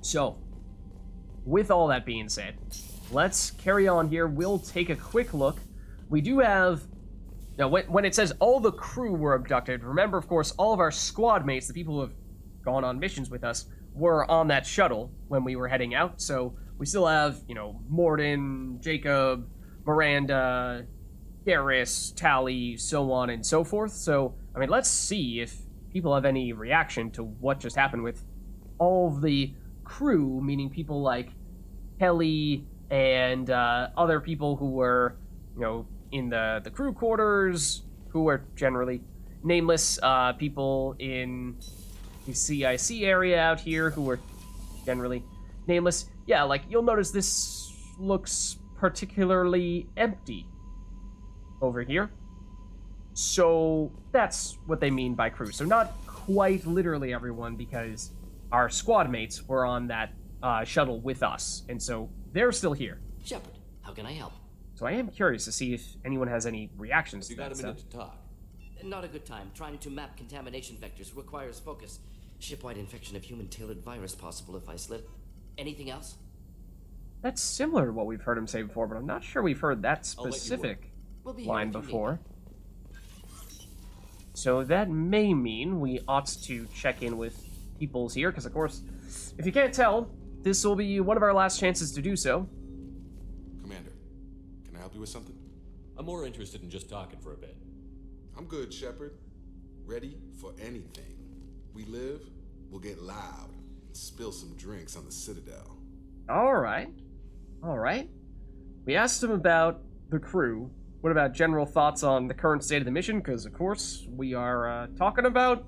So, with all that being said, let's carry on here. We'll take a quick look. We do have... Now, when it says all the crew were abducted, remember, of course, all of our squad mates, the people who have gone on missions with us, were on that shuttle when we were heading out. So we still have, Morden, Jacob, Miranda, Garrus, Tally, so on and so forth. So, let's see if people have any reaction to what just happened with all of the crew, meaning people like Kelly and other people who were, in the crew quarters, who were generally nameless, people in the CIC area out here who were generally nameless. Yeah, like, you'll notice this looks particularly empty over here. So that's what they mean by crew. So not quite literally everyone, because our squad mates were on that shuttle with us, and so they're still here. Shepard, how can I help? So I am curious to see if anyone has any reactions to that. You got a minute to talk? Not a good time. Trying to map contamination vectors requires focus. Ship-wide infection of human-tailored virus possible if I slip. Anything else? That's similar to what we've heard him say before, but I'm not sure we've heard that specific line before. So that may mean we ought to check in with peoples here, because of course, if you can't tell, this will be one of our last chances to do so. Commander, can I help you with something? I'm more interested in just talking for a bit. I'm good, Shepard. Ready for anything. We live, we'll get loud, and spill some drinks on the Citadel. Alright. We asked him about the crew. What about general thoughts on the current state of the mission? Because, of course, we are talking about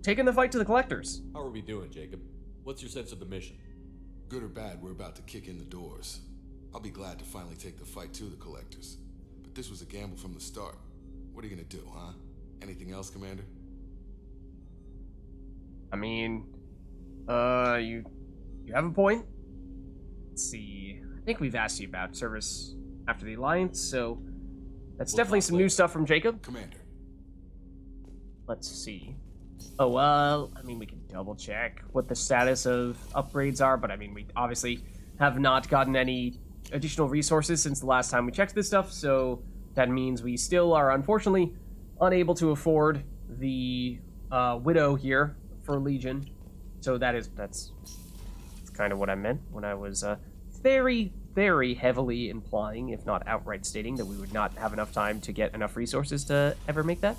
taking the fight to the Collectors. How are we doing, Jacob? What's your sense of the mission? Good or bad, we're about to kick in the doors. I'll be glad to finally take the fight to the Collectors. But this was a gamble from the start. What are you gonna do, huh? Anything else, Commander? You have a point. Let's see. I think we've asked you about service after the Alliance, so that's definitely some new stuff from Jacob. Commander. Let's see. Oh, well, we can double check what the status of upgrades are, but we obviously have not gotten any additional resources since the last time we checked this stuff, so that means we still are unfortunately unable to afford the Widow here for Legion. So that's kind of what I meant when I was very, very heavily implying, if not outright stating, that we would not have enough time to get enough resources to ever make that.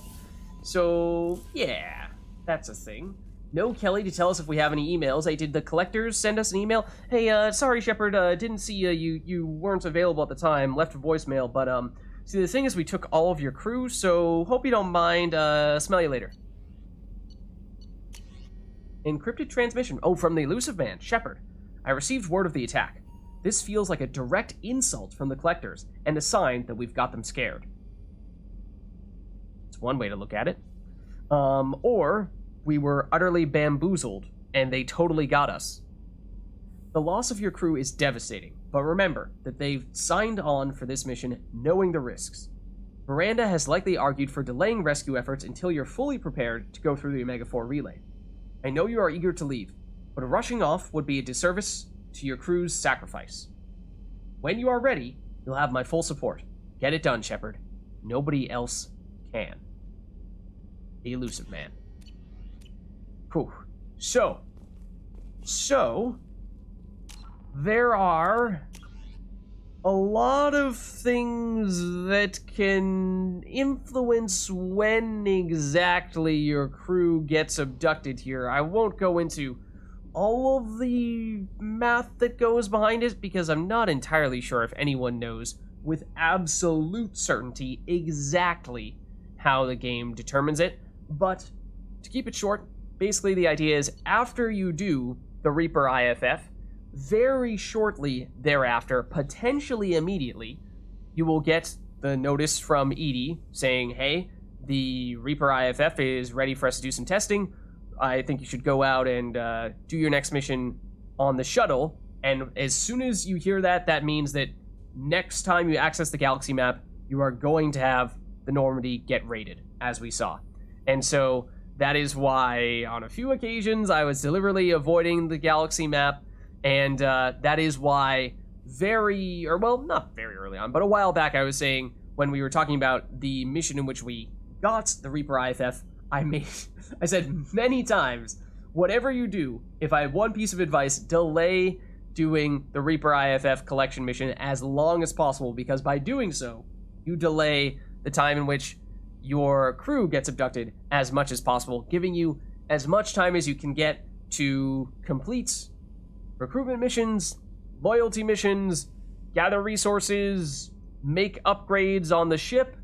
So, yeah, that's a thing. No Kelly to tell us if we have any emails. Hey, did the Collectors send us an email? Hey, sorry, Shepard, didn't see you weren't available at the time, left a voicemail, but, see, the thing is we took all of your crew, so hope you don't mind, smell you later. Encrypted transmission. Oh, from the elusive man, Shepard. I received word of the attack. This feels like a direct insult from the Collectors, and a sign that we've got them scared. It's one way to look at it. Or we were utterly bamboozled, and they totally got us. The loss of your crew is devastating, but remember that they've signed on for this mission knowing the risks. Miranda has likely argued for delaying rescue efforts until you're fully prepared to go through the Omega-4 relay. I know you are eager to leave, but rushing off would be a disservice to your crew's sacrifice. When you are ready, you'll have my full support. Get it done, Shepard. Nobody else can. The elusive man. Whew. So, there are a lot of things that can influence when exactly your crew gets abducted here. I won't go into all of the math that goes behind it, because I'm not entirely sure if anyone knows with absolute certainty exactly how the game determines it. But to keep it short, basically the idea is after you do the Reaper IFF, very shortly thereafter, potentially immediately, you will get the notice from EDI saying, hey, the Reaper IFF is ready for us to do some testing. I think you should go out and do your next mission on the shuttle. And as soon as you hear that, that means that next time you access the galaxy map, you are going to have the Normandy get raided, as we saw. And so that is why, on a few occasions, I was deliberately avoiding the galaxy map, And that is why not very early on, but a while back I was saying when we were talking about the mission in which we got the Reaper IFF, I said many times, whatever you do, if I have one piece of advice, delay doing the Reaper IFF collection mission as long as possible, because by doing so, you delay the time in which your crew gets abducted as much as possible, giving you as much time as you can get to complete recruitment missions, loyalty missions, gather resources, make upgrades on the ship,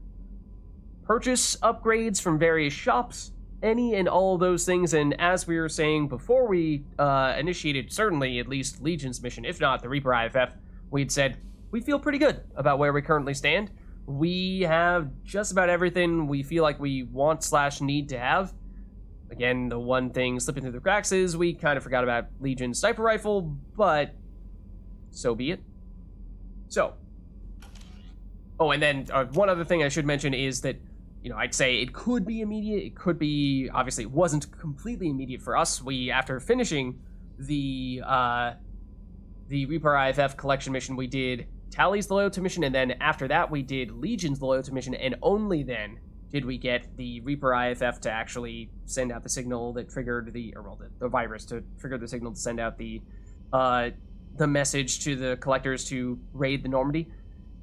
purchase upgrades from various shops, any and all of those things. And as we were saying before we initiated, certainly at least Legion's mission, if not the Reaper IFF, we'd said we feel pretty good about where we currently stand. We have just about everything we feel like we want/need to have. Again, the one thing slipping through the cracks is we kind of forgot about Legion's sniper rifle, but so be it. So, oh, and then one other thing I should mention is that, you know, I'd say it could be immediate. It could be, obviously, it wasn't completely immediate for us. We, after finishing the Reaper IFF collection mission, we did Tally's the loyalty mission, and then after that we did Legion's the loyalty mission, and only then did we get the Reaper IFF to actually send out the signal that triggered the virus to trigger the signal to send out the message to the collectors to raid the Normandy.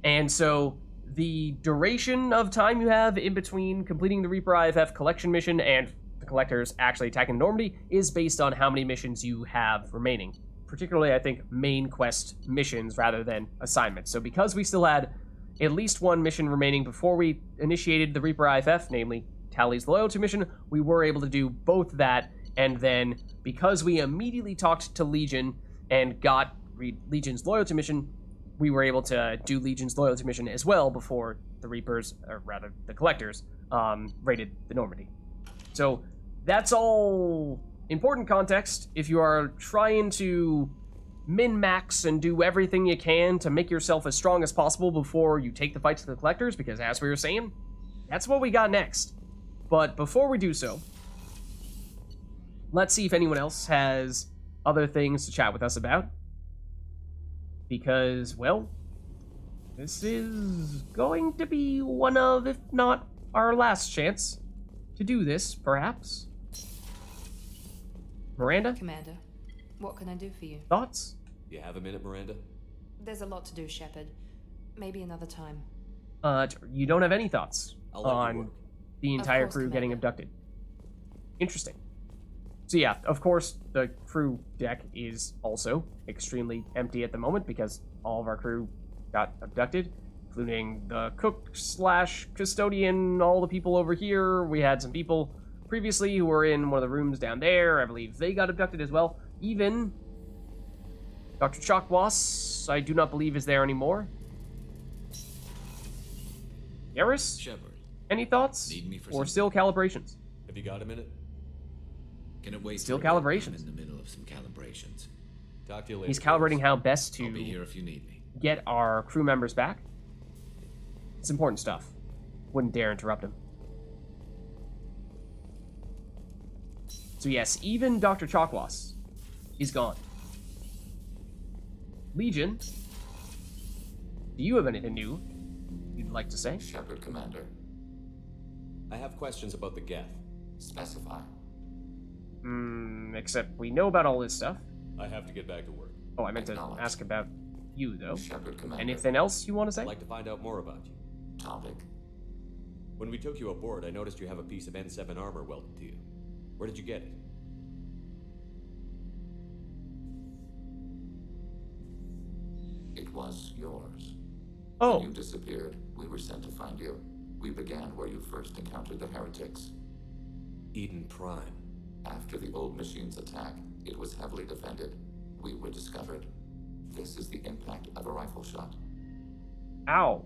And so the duration of time you have in between completing the Reaper IFF collection mission and the collectors actually attacking Normandy is based on how many missions you have remaining. Particularly, I think, main quest missions rather than assignments. So because we still had at least one mission remaining before we initiated the Reaper IFF, namely Tally's loyalty mission, we were able to do both that, and then because we immediately talked to Legion and got Legion's loyalty mission, we were able to do Legion's loyalty mission as well before the Reapers, or rather the collectors, raided the Normandy. So that's all important context if you are trying to min-max and do everything you can to make yourself as strong as possible before you take the fight to the collectors, because as we were saying, that's what we got next. But before we do so, let's see if anyone else has other things to chat with us about. Because, well, this is going to be one of, if not our last chance to do this, perhaps. Miranda? Commander, what can I do for you? Thoughts? You have a minute, Miranda? There's a lot to do, Shepard. Maybe another time. You don't have any thoughts I'll let you on work. the entire course, crew getting Commander. abducted. Interesting. So yeah, of course, the crew deck is also extremely empty at the moment because all of our crew got abducted, including the cook/custodian, all the people over here. We had some people previously who were in one of the rooms down there. I believe they got abducted as well. Even Dr. Chakwas, I do not believe is there anymore. Yaris? Shepard, Any thoughts? need me for Or something? still calibrations? Have you got a minute? Can it wait? Still till a bit? calibrations. I'm in the middle of some calibrations. Talk to you later. He's calibrating how best I'll be to here if you need me. get our crew members back. It's important stuff. Wouldn't dare interrupt him. So yes, even Dr. Chakwas is gone. Legion, do you have anything new you'd like to say? Shepard, Commander. I have questions about the Geth. Specify. Except we know about all this stuff. I have to get back to work. Oh, I meant to Acknowledged. ask about you, though. Shepard, Commander. Anything else you want to say? I'd like to find out more about you. Topic. When we took you aboard, I noticed you have a piece of N7 armor welded to you. Where did you get it? It was yours. Oh, When you disappeared, we were sent to find you. We began where you first encountered the heretics. Eden Prime. After the old machine's attack, it was heavily defended. We were discovered. This is the impact of a rifle shot. ow.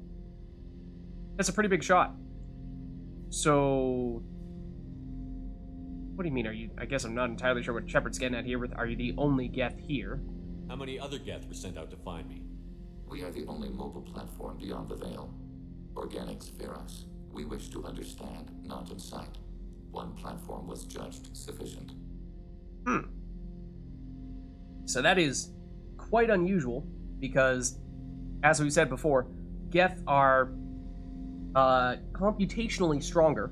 That's a pretty big shot. So, what do you mean? Are you? I guess I'm not entirely sure what Shepard's getting at here. Are you the only Geth here? How many other Geth were sent out to find me? We are the only mobile platform beyond the veil. Organics fear us. We wish to understand, not incite. One platform was judged sufficient. So that is quite unusual because, as we said before, Geth are computationally stronger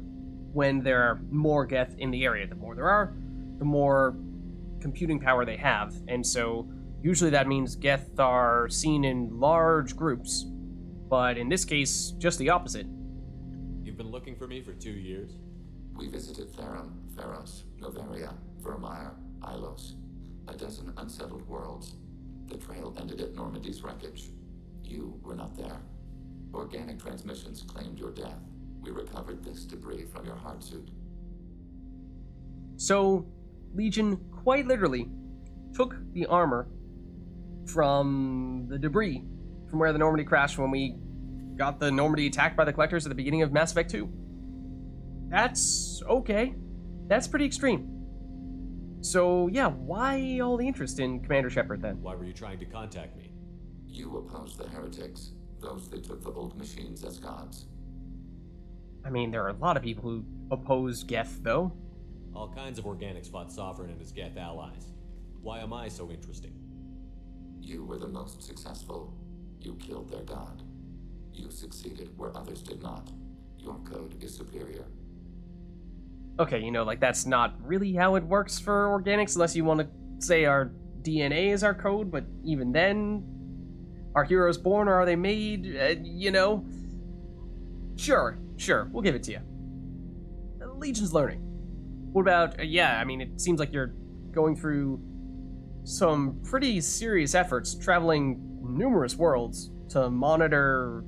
when there are more Geth in the area. The more there are, the more computing power they have, and so usually that means Geth are seen in large groups, but in this case, just the opposite. You've been looking for me for 2 years? We visited Theron, Pharos, Novaria, Vermeer, Ilos, a dozen unsettled worlds. The trail ended at Normandy's wreckage. You were not there. Organic transmissions claimed your death. We recovered this debris from your hard suit. So, Legion quite literally took the armor from the debris from where the Normandy crashed when we got the Normandy attacked by the Collectors at the beginning of Mass Effect 2. That's okay. That's pretty extreme. So, yeah, why all the interest in Commander Shepard then? Why were you trying to contact me? You opposed the heretics, those that took the old machines as gods. I mean, there are a lot of people who oppose Geth, though. All kinds of organics fought Sovereign and his Geth allies. Why am I so interesting? You were the most successful. You killed their god. You succeeded where others did not. Your code is superior. Okay, like that's not really how it works for organics, unless you want to say our DNA is our code, but even then, are heroes born or are they made? Sure, we'll give it to you. Legion's learning. What about, it seems like you're going through some pretty serious efforts, traveling numerous worlds to monitor,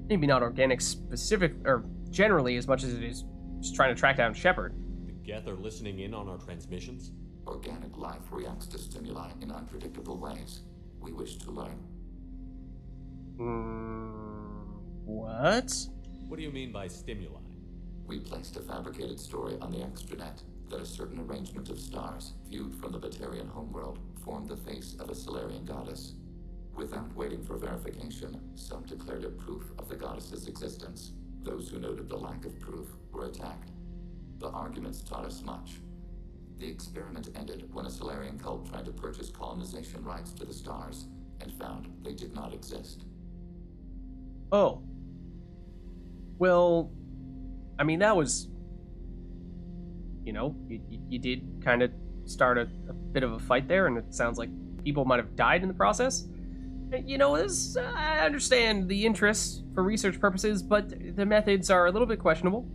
maybe not organic specific, or generally as much as it is just trying to track down Shepard. The Geth are listening in on our transmissions? Organic life reacts to stimuli in unpredictable ways. We wish to learn. What? What do you mean by stimuli? We placed a fabricated story on the extranet that a certain arrangement of stars, viewed from the Batarian homeworld, formed the face of a Solarian goddess. Without waiting for verification, some declared it proof of the goddess's existence. Those who noted the lack of proof were attacked. The arguments taught us much. The experiment ended when a Solarian cult tried to purchase colonization rights to the stars and found they did not exist. Oh. Well, that was... you did kind of start a bit of a fight there, and it sounds like people might have died in the process. I understand the interest for research purposes, but the methods are a little bit questionable.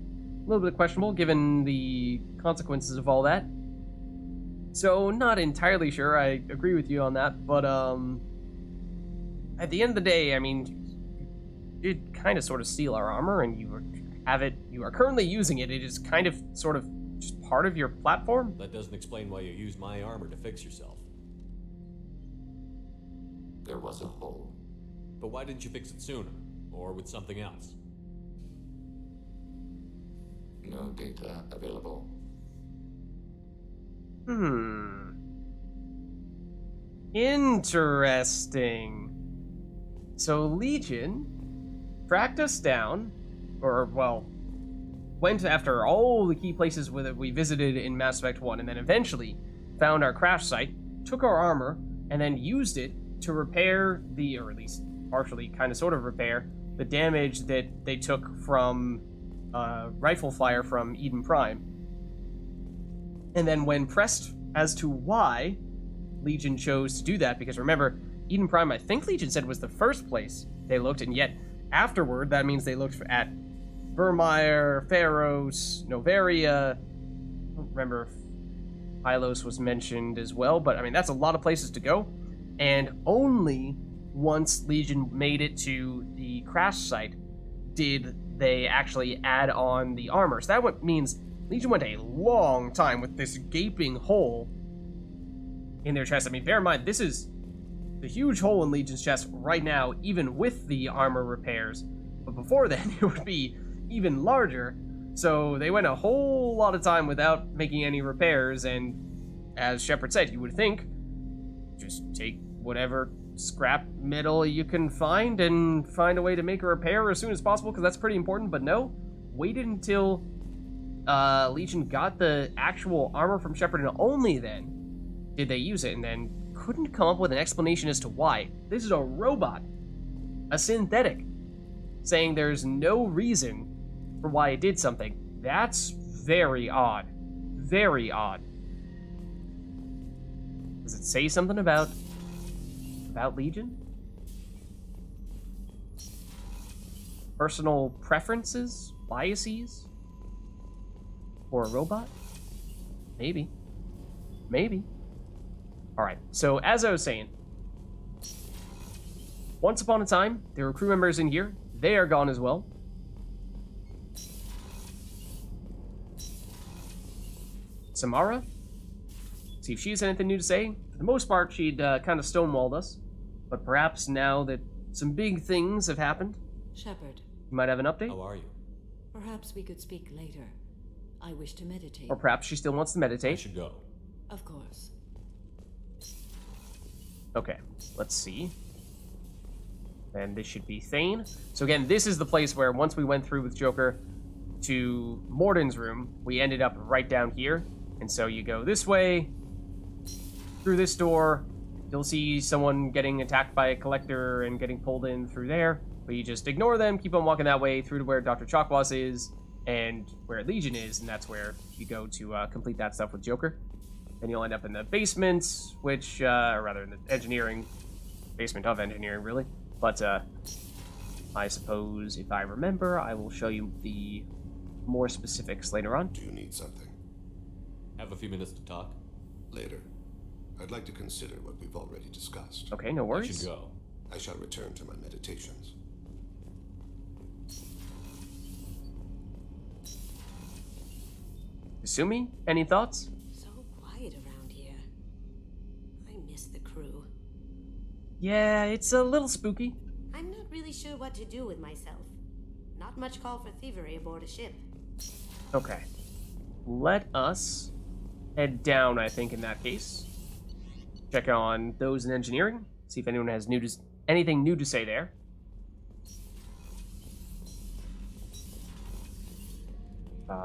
Given the consequences of all that. So, not entirely sure I agree with you on that, but, at the end of the day, you did kind of sort of steal our armor, and you are currently using it. It is kind of, sort of, just part of your platform. That doesn't explain why you use my armor to fix yourself. There was a hole. But why didn't you fix it sooner? Or with something else? No data available. Interesting. So Legion tracked us down, went after all the key places that we visited in Mass Effect 1, and then eventually found our crash site, took our armor, and then used it to repair or at least partially, sort of repair, the damage that they took from rifle fire from Eden Prime. And then when pressed as to why Legion chose to do that, because remember, Eden Prime, I think Legion said, was the first place they looked, and yet afterward, that means they looked at Vermeer, Pharos, Novaria. I don't remember if Ilos was mentioned as well, but that's a lot of places to go. And only once Legion made it to the crash site did they actually add on the armor. So that means Legion went a long time with this gaping hole in their chest. Bear in mind, this is the huge hole in Legion's chest right now, even with the armor repairs. But before then, it would be even larger. So they went a whole lot of time without making any repairs, and as Shepard said, you would think, just take whatever scrap metal you can find and find a way to make a repair as soon as possible, because that's pretty important. But no, waited until Legion got the actual armor from Shepard, and only then did they use it, and then couldn't come up with an explanation as to why. This is a robot, a synthetic, saying there's no reason for why it did something. That's very odd. Very odd. Does it say something about Legion? Personal preferences? Biases? For a robot? Maybe. Maybe. Alright, so as I was saying, once upon a time, there were crew members in here. They are gone as well. Samara? See if she has anything new to say. For the most part, she'd kind of stonewalled us. But perhaps now that some big things have happened, Shepard, you might have an update? How are you? perhaps we could speak later. I wish to meditate. Or perhaps she still wants to I meditate. should go. Of course. Okay, let's see. And this should be Thane. So again, this is the place where once we went through with Joker to Morden's room, we ended up right down here. And so you go this way, through this door, you'll see someone getting attacked by a collector and getting pulled in through there. But you just ignore them, keep on walking that way through to where Dr. Chakwas is and where Legion is, and that's where you go to complete that stuff with Joker. Then you'll end up in the basement, which, or rather in the engineering, basement of engineering, really. But I suppose if I remember, I will show you the more specifics later on. Do you need something? Have a few minutes to talk? Later. I'd like to consider what we've already discussed. Okay, no I worries. should go. I shall return to my meditations. Asumi, any thoughts? So quiet around here. I miss the crew. Yeah, it's a little spooky. I'm not really sure what to do with myself. Not much call for thievery aboard a ship. Okay. Let us head down, I think, in that case. Check on those in engineering. See if anyone has anything new to say there.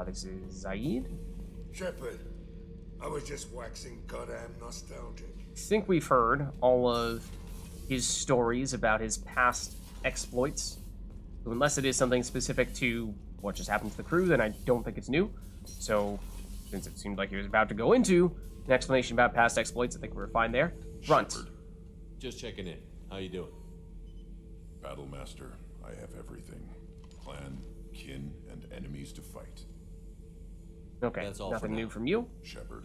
This is Zaid. Shepard, I was just waxing goddamn nostalgic. I think we've heard all of his stories about his past exploits. So unless it is something specific to what just happened to the crew, then I don't think it's new. So, since it seemed like he was about to go into an explanation about past exploits, I think we're fine there. Runt. Shepard. Just checking in. How you doing? Battlemaster, I have everything. Clan, kin, and enemies to fight. Okay, That's all nothing for new now. from you. Shepard.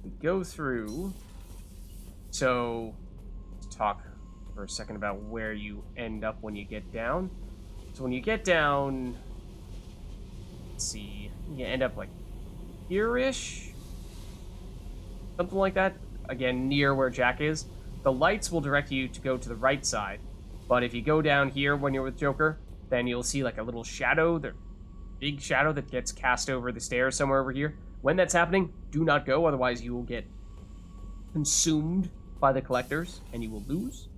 We go through. So, let's talk for a second about where you end up when you get down. So when you get down, let's see, you end up like here-ish, something like that. Again, near where Jack is. The lights will direct you to go to the right side, but if you go down here when you're with Joker, then you'll see like a little shadow, the big shadow that gets cast over the stairs somewhere over here. When that's happening, do not go, otherwise you will get consumed by the collectors and you will lose.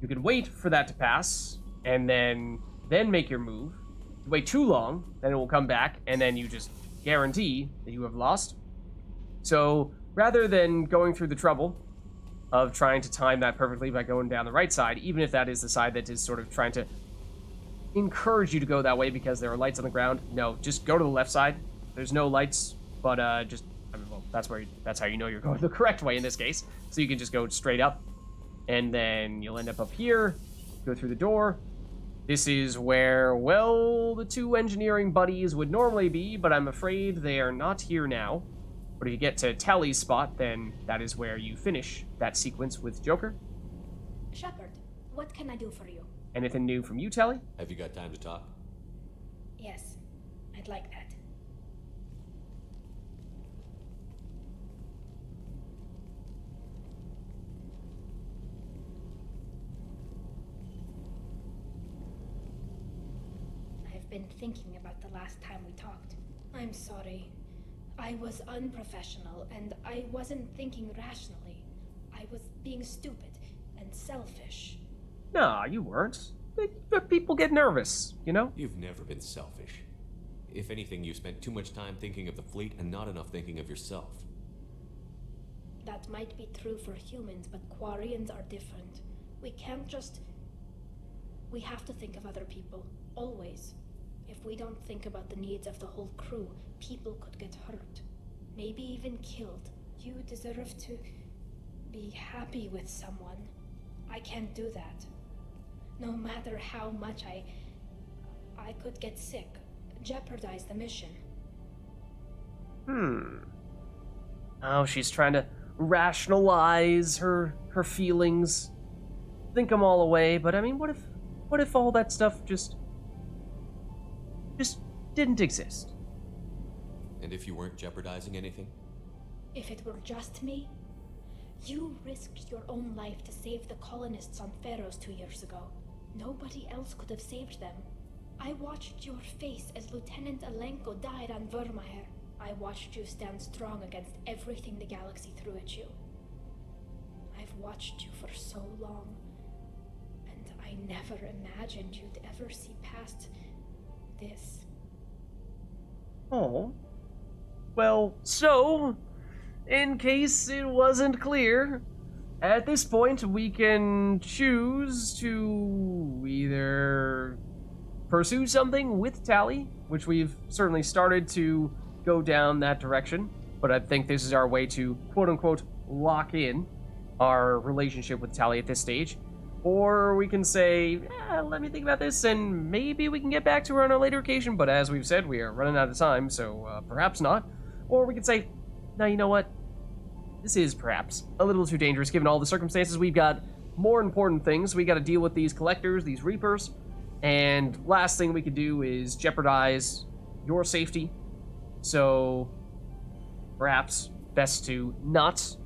You can wait for that to pass and then make your move. If you wait too long, then it will come back and then you just guarantee that you have lost. So rather than going through the trouble of trying to time that perfectly by going down the right side, even if that is the side that is sort of trying to encourage you to go that way because there are lights on the ground, no, just go to the left side. There's no lights, but well, that's how you know you're going the correct way in this case. So you can just go straight up, and then you'll end up here, go through the door. This is where, well, the two engineering buddies would normally be, but I'm afraid they are not here now. But if you get to Tally's spot, then that is where you finish that sequence with Joker. Shepard, what can I do for you? Anything new from you, Tally? Have you got time to talk? Yes, I'd like that. I've been thinking about the last time we talked. I'm sorry. I was unprofessional, and I wasn't thinking rationally. I was being stupid and selfish. No, you weren't. But people get nervous, you know? You've never been selfish. If anything, you spent too much time thinking of the fleet and not enough thinking of yourself. That might be true for humans, but Quarians are different. We can't just... We have to think of other people, always. If we don't think about the needs of the whole crew, people could get hurt. Maybe even killed. You deserve to be happy with someone. I can't do that. No matter how much I could get sick, jeopardize the mission. Oh, she's trying to rationalize her feelings, think them all away. But I mean, what if all that stuff just didn't exist? And if you weren't jeopardizing anything? If it were just me, you risked your own life to save the colonists on Pharaohs 2 years ago. Nobody else could have saved them. I watched your face as Lieutenant Alenko died on Vermeer. I watched you stand strong against everything the galaxy threw at you. I've watched you for so long, and I never imagined you'd ever see past this. Oh. Well, so, in case it wasn't clear, at this point we can choose to either pursue something with Tali, which we've certainly started to go down that direction, but I think this is our way to quote-unquote lock in our relationship with Tali at this stage. Or we can say, let me think about this, and maybe we can get back to her on a later occasion, but as we've said, we are running out of time, so perhaps not. Or we could say, no, you know what? This is perhaps a little too dangerous given all the circumstances. We've got more important things. We got to deal with these collectors, these reapers, and last thing we could do is jeopardize your safety. So perhaps best to not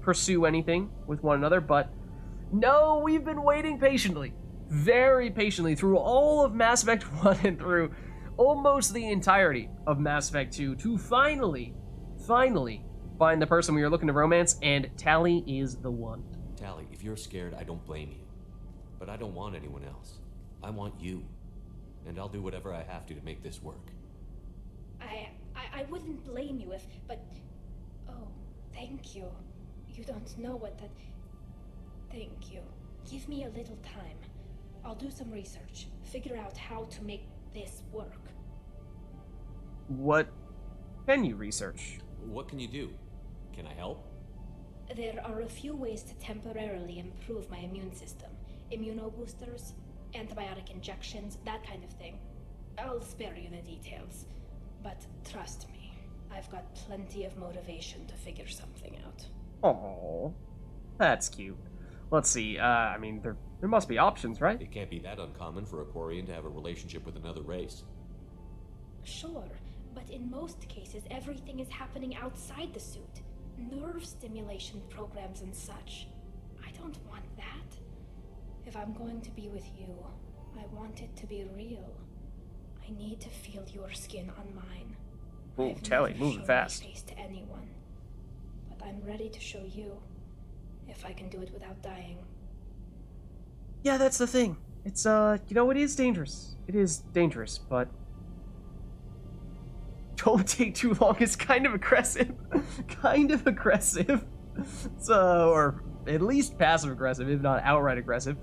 pursue anything with one another, but no, we've been waiting patiently, very patiently, through all of Mass Effect 1 and through almost the entirety of Mass Effect 2 to finally find the person we are looking to romance, and Tali is the one. Tali, if you're scared, I don't blame you. But I don't want anyone else. I want you. And I'll do whatever I have to make this work. I wouldn't blame you if, but... Oh, thank you. You don't know what that... Thank you. Give me a little time. I'll do some research, figure out how to make this work. What can you research? What can you do? Can I help? There are a few ways to temporarily improve my immune system. Immunoboosters, antibiotic injections, that kind of thing. I'll spare you the details. But trust me, I've got plenty of motivation to figure something out. Oh, that's cute. Let's see, I mean, there must be options, right? It can't be that uncommon for a Quarian to have a relationship with another race. Sure, but in most cases, everything is happening outside the suit. Nerve stimulation programs and such. I don't want that. If I'm going to be with you, I want it to be real. I need to feel your skin on mine. Ooh, Tali, moving fast. My face to anyone, but I'm ready to show you, if I can do it without dying. Yeah, that's the thing. It's, you know, it is dangerous. It is dangerous, but don't take too long. It's kind of aggressive. Kind of aggressive. So, or at least passive aggressive, if not outright aggressive.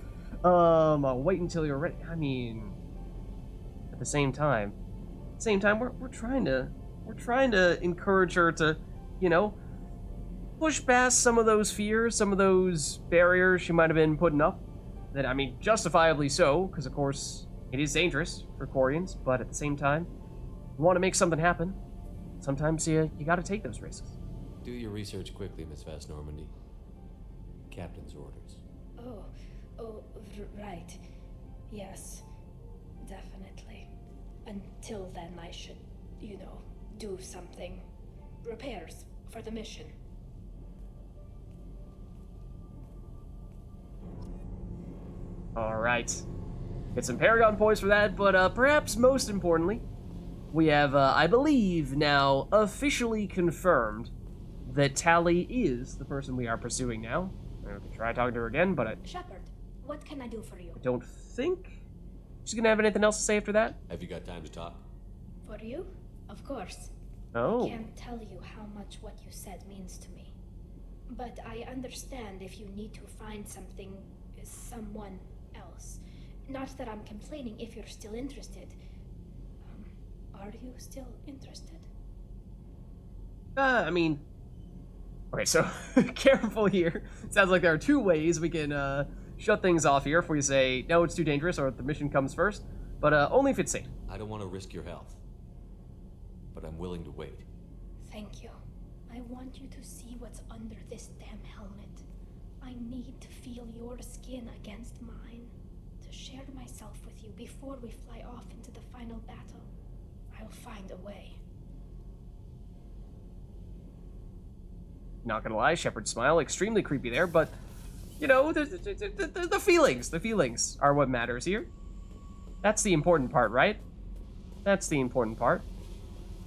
I'll wait until you're ready. I mean, at the same time, we're trying to encourage her to, you know, push past some of those fears, some of those barriers she might have been putting up. That, I mean, justifiably so, because of course it is dangerous for Quarians, but at the same time, you want to make something happen. Sometimes you got to take those risks. Do your research quickly, Miss Vast Normandy. Captain's orders. Right. Yes, definitely. Until then, I should, you know, do something. Repairs for the mission. Alright. Get some Paragon points for that, but perhaps most importantly, we have, I believe, now officially confirmed that Tali is the person we are pursuing now. I can try talking to her again, but I Shepard, what can I do for you? don't think she's gonna have anything else to say after that. Have you got time to talk? For you? Of course. Oh. I can't tell you how much what you said means to me. But I understand if you need to find someone else. Not that I'm complaining if you're still interested. Are you still interested? I mean... Okay, so, careful here. It sounds like there are two ways we can, shut things off here if we say, no, it's too dangerous, or if the mission comes first. But, only if it's safe. I don't want to risk your health. But I'm willing to wait. Thank you. I want you to see what's under this damn helmet. I need to feel your skin against mine. To share myself with you before we fly off into the final battle. I'll find a way. Not gonna lie, Shepard's smile, extremely creepy there, but, you know, the feelings are what matters here. That's the important part, right? That's the important part.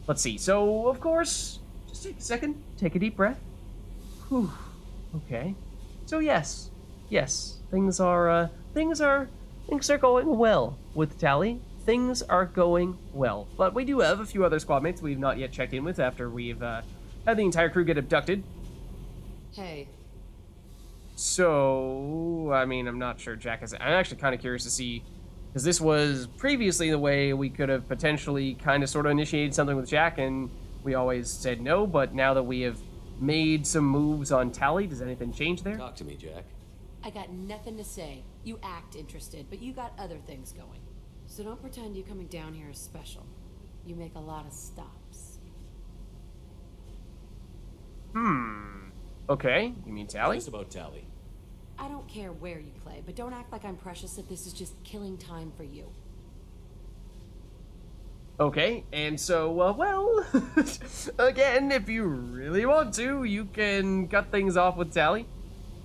Let's see, so, of course, just take a second, take a deep breath. Whew, okay. So yes, things are going well with Tali. Things are going well, but we do have a few other squad mates we've not yet checked in with after we've, had the entire crew get abducted. Hey. So, I mean, I'm not sure Jack has... I'm actually kind of curious to see, because this was previously the way we could have potentially kind of sort of initiated something with Jack, and we always said no, but now that we have made some moves on Tali, does anything change there? Talk to me, Jack. I got nothing to say. You act interested, but you got other things going. So don't pretend you coming down here is special. You make a lot of stops. Okay, you mean Tali? What is about Tali? I don't care where you play, but don't act like I'm precious if this is just killing time for you. Okay, and so, well, again, if you really want to, you can cut things off with Tali.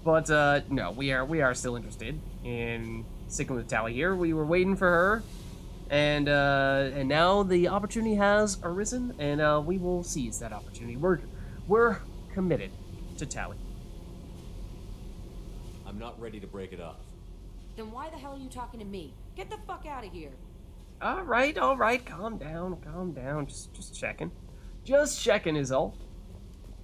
But, no, we are still interested in sticking with Tali here. We were waiting for her, and now the opportunity has arisen, and, we will seize that opportunity. We're committed to Tali. I'm not ready to break it off. Then why the hell are you talking to me? Get the fuck out of here. All right, calm down. Just checking. Just checking is all.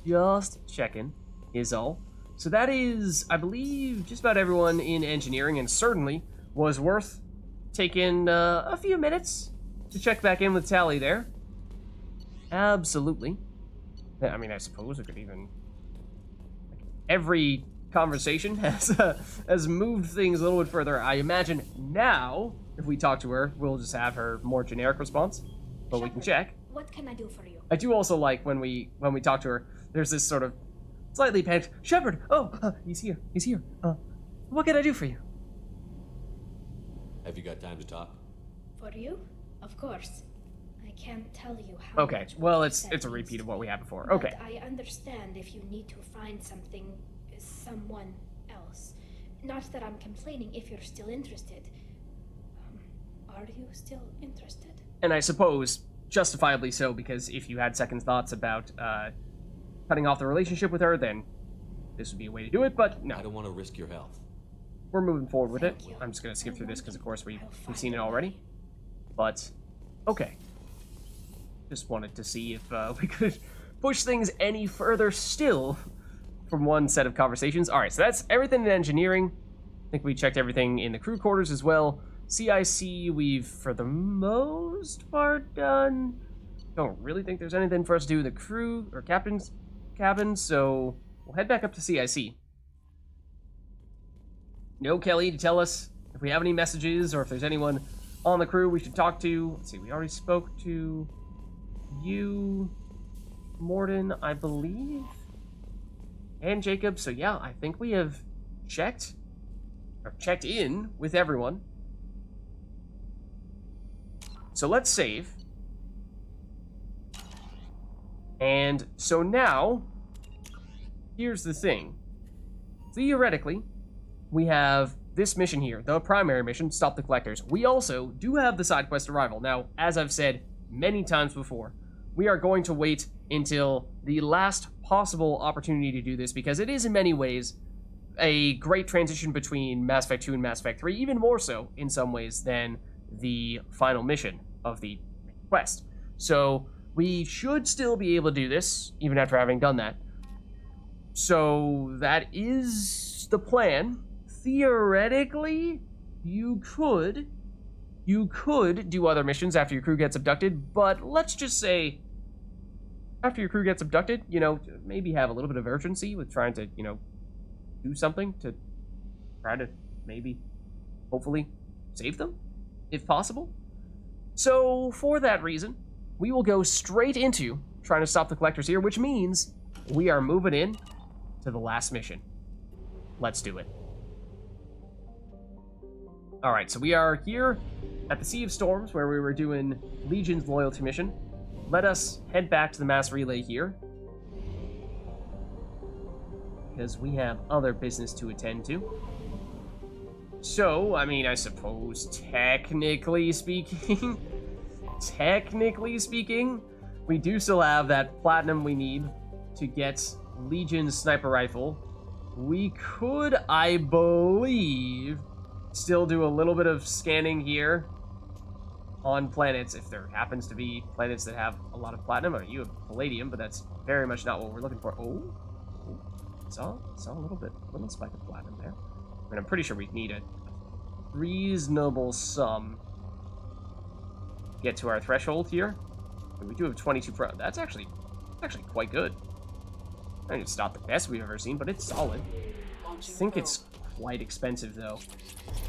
Just checking is all. So that is, I believe, just about everyone in engineering, and certainly was worth taking a few minutes to check back in with Tali there. Absolutely. I mean, I suppose we could even... Every conversation has moved things a little bit further. I imagine now, if we talk to her, we'll just have her more generic response, but Shepard, we can check. What can I do for you? I do also like when we talk to her, there's this sort of slightly panicked, Shepard, he's here. What can I do for you? Have you got time to talk? For you? Of course. I can't tell you how Okay, much well, what you it's said a means repeat of what we had before. But Okay. I understand if you need to find someone else. Not that I'm complaining if you're still interested. Are you still interested? And I suppose justifiably so, because if you had second thoughts about cutting off the relationship with her, then this would be a way to do it, but no. I don't want to risk your health. We're moving forward with Thank it. you. I'm just going to skip through this because, of course, we've I'll seen it find a already. way. But, okay. Just wanted to see if we could push things any further still from one set of conversations. All right, so that's everything in engineering. I think we checked everything in the crew quarters as well. CIC, we've, for the most part, done. Don't really think there's anything for us to do in the crew or captain's cabin, so we'll head back up to CIC. No Kelly to tell us if we have any messages or if there's anyone on the crew we should talk to. Let's see, we already spoke to you, Morden, I believe, and Jacob. So yeah, I think we have checked in with everyone. So let's save. And so now, here's the thing. Theoretically, we have this mission here, the primary mission, Stop the Collectors. We also do have the side quest Arrival. Now, as I've said many times before, we are going to wait until the last possible opportunity to do this, because it is in many ways a great transition between Mass Effect 2 and Mass Effect 3, even more so in some ways than the final mission of the quest. So We should still be able to do this, even after having done that. So that is the plan. Theoretically, you could do other missions after your crew gets abducted, but let's just say after your crew gets abducted, you know, maybe have a little bit of urgency with trying to, you know, do something to try to maybe, hopefully, save them, if possible. So, for that reason, we will go straight into trying to stop the collectors here, which means we are moving in to the last mission. Let's do it. Alright, so we are here at the Sea of Storms, where we were doing Legion's loyalty mission. Let us head back to the mass relay here, because we have other business to attend to. So, I mean, I suppose, technically speaking, we do still have that platinum we need to get Legion's sniper rifle. We could, I believe, still do a little bit of scanning here on planets, if there happens to be planets that have a lot of platinum. I mean, you have palladium, but that's very much not what we're looking for. Oh, saw a little spike of platinum there. I mean, I'm pretty sure we need a reasonable sum to get to our threshold here. And we do have 22 pro. That's actually quite good. I mean, it's not the best we've ever seen, but it's solid. I think it's quite expensive, though.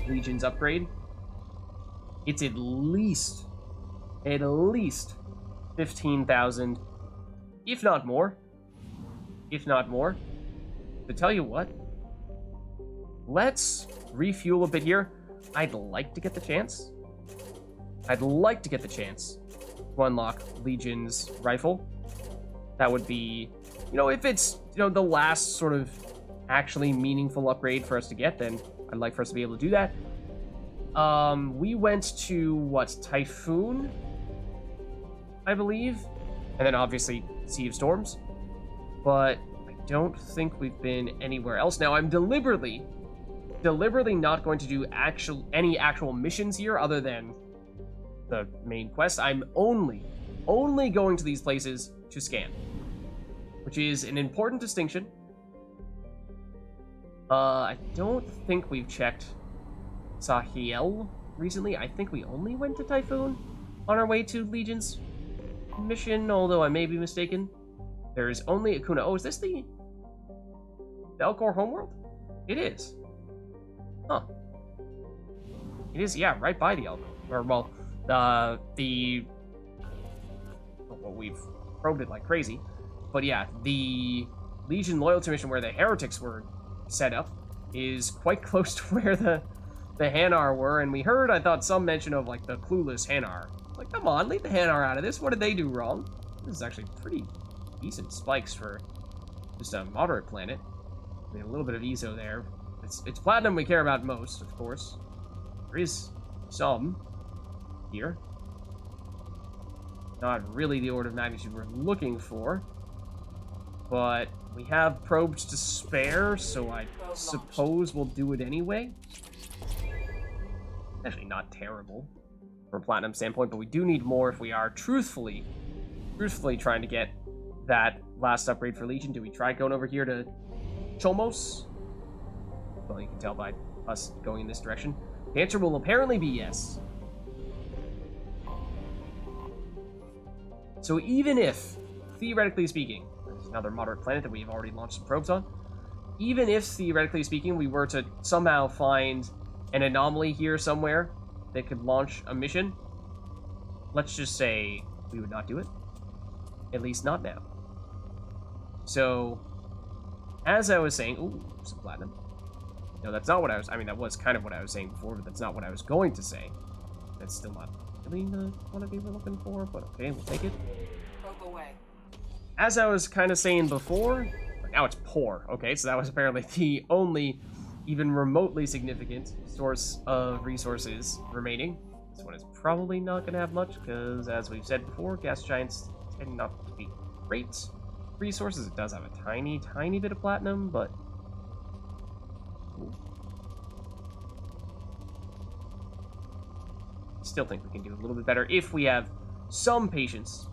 Legion's upgrade. It's at least 15,000, if not more. To tell you what, let's refuel a bit here. I'd like to get the chance to unlock Legion's rifle. That would be, you know, if it's, you know, the last sort of actually meaningful upgrade for us to get, then I'd like for us to be able to do that. We went to, what, Typhoon, I believe? And then obviously Sea of Storms. But I don't think we've been anywhere else. Now, I'm deliberately not going to do any actual missions here other than the main quest. I'm only going to these places to scan, which is an important distinction. I don't think we've checked Sahiel recently. I think we only went to Typhoon on our way to Legion's mission, although I may be mistaken. There is only Akuna. Oh, is this the Elcor homeworld? It is. Huh. It is, yeah, right by the Elcor. Or, well, well, we've probed it like crazy. But yeah, the Legion loyalty mission where the heretics were set up is quite close to where the Hanar were, and we heard, I thought, some mention of, like, the clueless Hanar. Like, come on, leave the Hanar out of this. What did they do wrong? This is actually pretty decent spikes for just a moderate planet. I mean, a little bit of ESO there. It's platinum we care about most, of course. There is some here. Not really the order of magnitude we're looking for. But we have probes to spare, so I suppose we'll do it anyway. Actually, not terrible from a platinum standpoint, but we do need more if we are truthfully trying to get that last upgrade for Legion. Do we try going over here to Chomos? Well, you can tell by us going in this direction. The answer will apparently be yes. So even if, theoretically speaking, there's another moderate planet that we've already launched some probes on, even if, theoretically speaking, we were to somehow find an anomaly here somewhere that could launch a mission, let's just say we would not do it. At least not now. So, as I was saying, ooh, some platinum. No, that's not what I was, I mean, that was kind of what I was saying before, but that's not what I was going to say. That's still not really the quantity we're looking for, but okay, we'll take it. Probe away. As I was kind of saying before, now it's poor. Okay, so that was apparently the only even remotely significant source of resources remaining. This one is probably not going to have much, because as we've said before, gas giants tend not to be great resources. It does have a tiny, tiny bit of platinum, but still think we can do a little bit better if we have some patience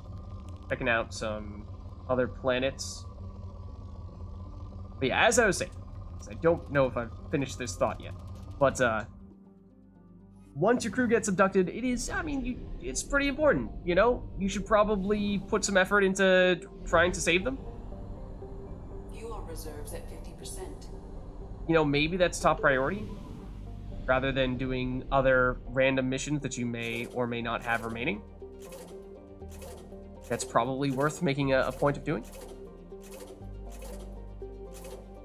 checking out some other planets. But yeah, as I was saying, I don't know if I've finished this thought yet, but once your crew gets abducted, it is, I mean, it's pretty important, you know? You should probably put some effort into trying to save them. Fuel reserves at 50%. You know, maybe that's top priority, rather than doing other random missions that you may or may not have remaining. That's probably worth making a point of doing.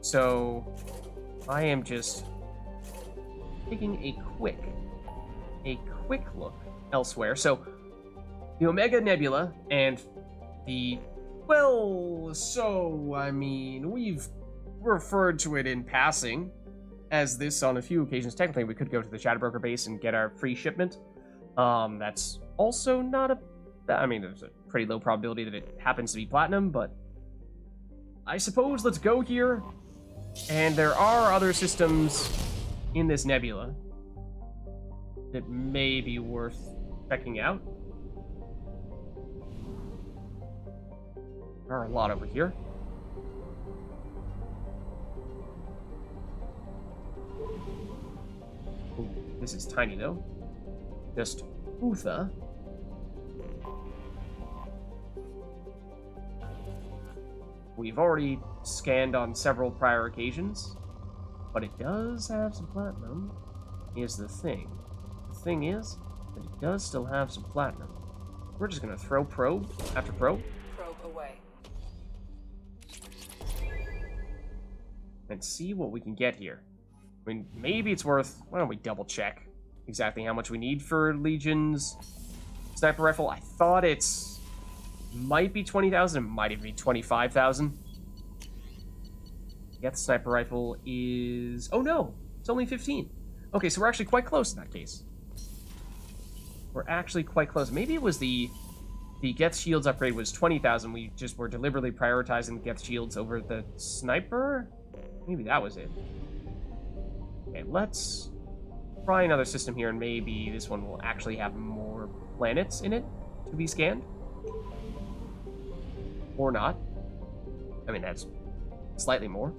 So, I am just taking a quick look elsewhere. So, the Omega Nebula and the, well, so, I mean, we've referred to it in passing as this on a few occasions. Technically, we could go to the Shadow Broker base and get our free shipment. That's also not a, I mean, there's a pretty low probability that it happens to be platinum, but I suppose let's go here. And there are other systems in this nebula that may be worth checking out. There are a lot over here. Ooh, this is tiny though. Just Utha. We've already scanned on several prior occasions, but it does have some platinum, is the thing. The thing is that it does still have some platinum. We're just gonna throw probe after probe. Probe away. And see what we can get here. I mean, maybe it's worth, why don't we double check exactly how much we need for Legion's sniper rifle. I thought it's might be 20,000, it might even be 25,000. Yeah, the sniper rifle is, oh no, it's only 15. Okay, so we're actually quite close in that case. We're actually quite close. Maybe it was the Geth Shields upgrade was 20,000. We just were deliberately prioritizing the Geth Shields over the sniper? Maybe that was it. Okay, let's try another system here, and maybe this one will actually have more planets in it to be scanned. Or not. I mean, that's slightly more.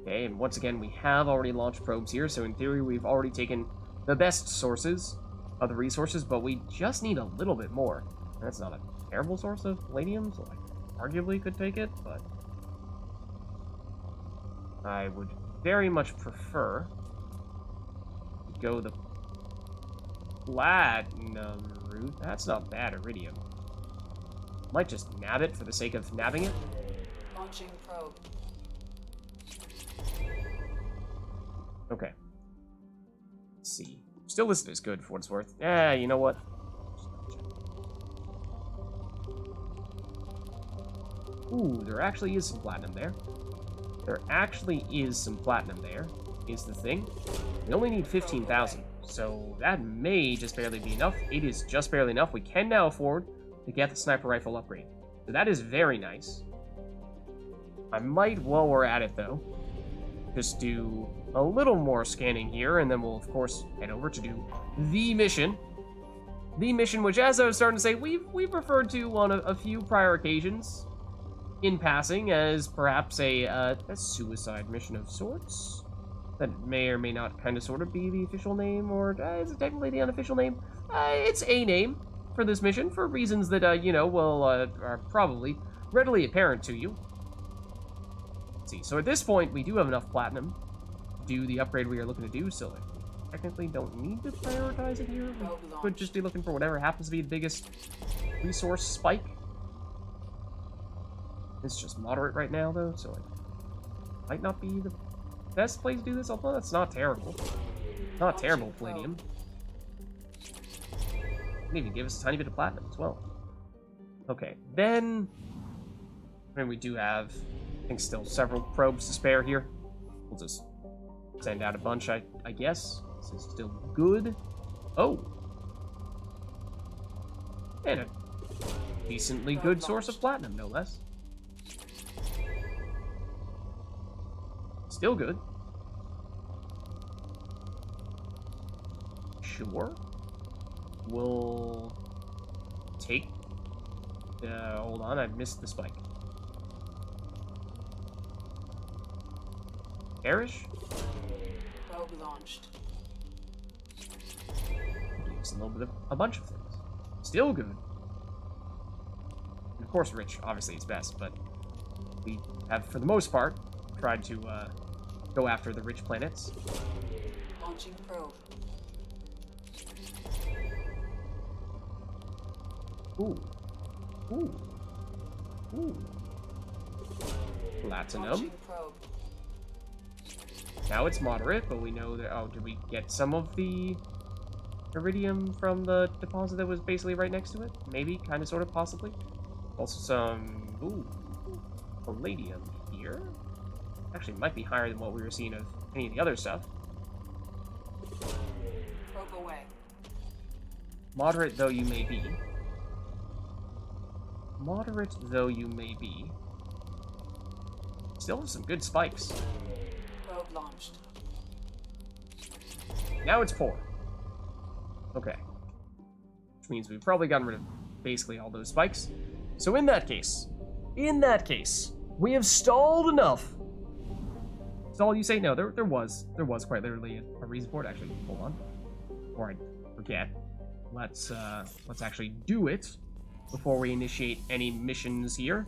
Okay, and once again, we have already launched probes here, so in theory, we've already taken the best sources of the resources, but we just need a little bit more. That's not a terrible source of palladium, so I arguably could take it, but I would very much prefer to go the platinum route. That's not bad, iridium. Might just nab it for the sake of nabbing it. Launching probe. Okay. Let's see. Still listed as good for what it's worth. Yeah, you know what? Ooh, there actually is some platinum there. There actually is some platinum there, is the thing. We only need 15,000, so that may just barely be enough. It is just barely enough. We can now afford to get the sniper rifle upgrade. So that is very nice. I might, while we're at it though, just do a little more scanning here, and then we'll of course head over to do the mission. The mission, which as I was starting to say, we've referred to on a few prior occasions in passing as perhaps a suicide mission of sorts. That may or may not kind of sort of be the official name, or is it technically the unofficial name? It's a name for this mission for reasons that, you know, will are probably readily apparent to you. Let's see, so at this point, we do have enough platinum to do the upgrade we are looking to do, so I technically don't need to prioritize it here. We could just be looking for whatever happens to be the biggest resource spike. It's just moderate right now, though, so it might not be the best place to do this, although that's not terrible. Not terrible, palladium. Can even give us a tiny bit of platinum as well. Okay, then... I mean, we do have, I think, still several probes to spare here. We'll just send out a bunch, I guess. This is still good. Oh! And a decently good source of platinum, no less. Still good. Sure. We'll take... hold on, I missed the spike. Perish? Probe launched. Use a little bit of a bunch of things. Still good. And of course, rich, obviously, is best, but we have, for the most part, tried to go after the rich planets. Launching probe. Ooh. Ooh. Ooh. Platinum. Launching probe. Now it's moderate, but we know that... Oh, did we get some of the iridium from the deposit that was basically right next to it? Maybe, kind of, sort of, possibly. Also some... Ooh. Palladium here. Actually, might be higher than what we were seeing of any of the other stuff. Probe away. Moderate though you may be. Moderate though you may be. Still have some good spikes. Probe launched. Now it's poor. Okay. Which means we've probably gotten rid of basically all those spikes. So in that case, we have stalled enough. Stall, you say? No, there was quite literally a reason for it. Actually, hold on. Or I forget. Let's actually do it before we initiate any missions here.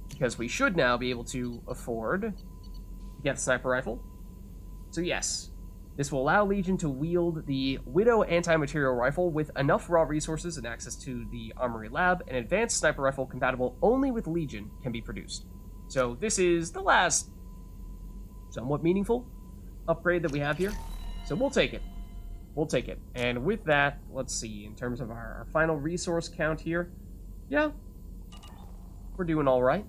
Because we should now be able to afford to get the sniper rifle. So yes, this will allow Legion to wield the Widow anti-material rifle with enough raw resources and access to the Armory Lab. An advanced sniper rifle compatible only with Legion can be produced. So this is the last somewhat meaningful upgrade that we have here. So we'll take it. We'll take it. And with that, let's see, in terms of our final resource count here, yeah, we're doing all right.